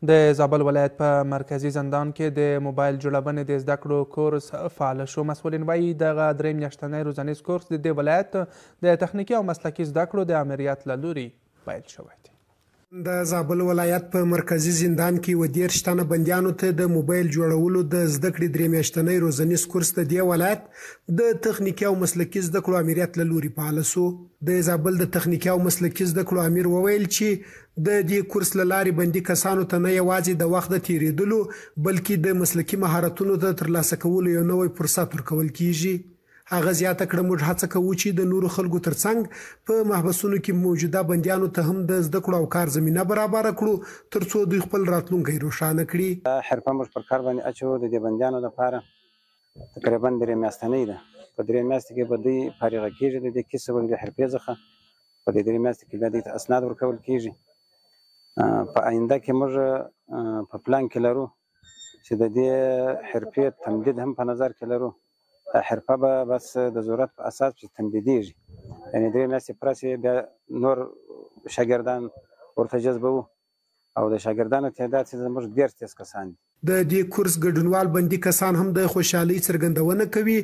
د زابل ولایت په مرکزي زندان کې د موبایل جوړونې د زده کړو کورس فعال شو. مسؤلین وایي دغه درې میاشتنی روزنیز کورس د دې ولایت د تخنیکي او مسلکي زده کړو د امریت له لوري پیل شوی دی. د زابل ولایت په مرکزي زندان کې 30 تنه بندیانو ته د موبایل جوړولو د زده کړې درې میاشتنی روزنیز کورس د دې ولایت د تخنیکي او مسلکي زده کړو امریت له لوري فعال شو. د زابل د تخنیکي او مسلکي زده کړو امیر وویل چې د دې کورس له لارې بندي کسانو ته نه یوازې د وخت د تیریدلو بلکې د مسلکي مهارتونو د ترلاسه کولو یو نوی فرصت ورکول کیږي. هغه زیاته کړه موږ هڅه کوو چې د نورو خلکو ترڅنګ په محبسونو کې موجوده بندیانو ته هم د زده کړو او کار زمینه برابره کړو ترڅو دوی خپل راتلونکی روښانه کړي. حرفه موږ پر کار باندې اچو د دې بندیانو لپاره تقریبا 3 میاشتنۍ ده. په 3 میاشتې کې به دوی فارغه کیږي د دې کسب او د حرفې څخه. په دې 3 میاشتې کې بیا دوی ته اسناد ورکول کیږي. په آینده کې موږ په پلان کې لرو چې د دې حرفې تمدید هم په نظر کې لرو. حرفه به بس د ضرورت په اساس چې تمدیدیږي، یعنې 3 میاشتې پرسې بیا نور شاګردان ورته جذبوو او د شاګردانو تعداد چې زموږ 13 کسان دي. د دې کورس ګډونوال بندي کسان هم د خوشحالۍ څرګندونه کوي.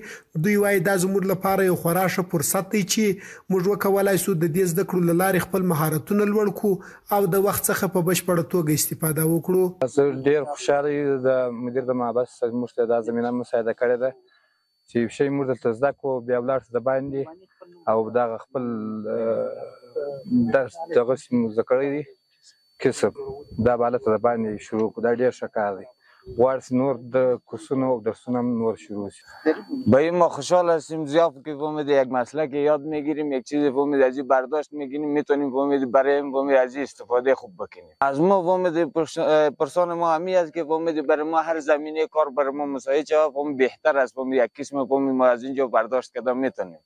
دوی وایي دا زموږ لپاره یو خورا ښه فرصت دی چې موږ وکولای شو د دې زده کړو له لارې خپل مهارتونه لوړ کړو او د وخت څخه په بشپړه توګه استفاده وکړو. زه ډېر خوشحاله یم د مدیر د محبس موږ ته دا زمینه مساعده کړې ده چې یو شی موږ دلته زده کړو بیا ولاړ شو د باندې او دغه خپل درس دغسې مو زده کړی دی کسب دا به هلته د باندې شروع کړو. دا ډېر ښه کار دی. غواړم چې نور د کورسونو و درسونه هم نور شروع شي. باید ما خوشحال هستیم زیاد که فهمید یک مسلک یاد میگیریم، یک چیز فهمید از این برداشت میگیریم، میتونیم فهمید برای فهمید از این استفاده خوب بکنیم. از ما فهمید پرسان ما همی است که فهمید برای ما هر زمینه کار برای ما مساعد شود، فهمید بهتر است، فهمید یک قسم فهمید ما از اینجا برداشت کردن میتونیم.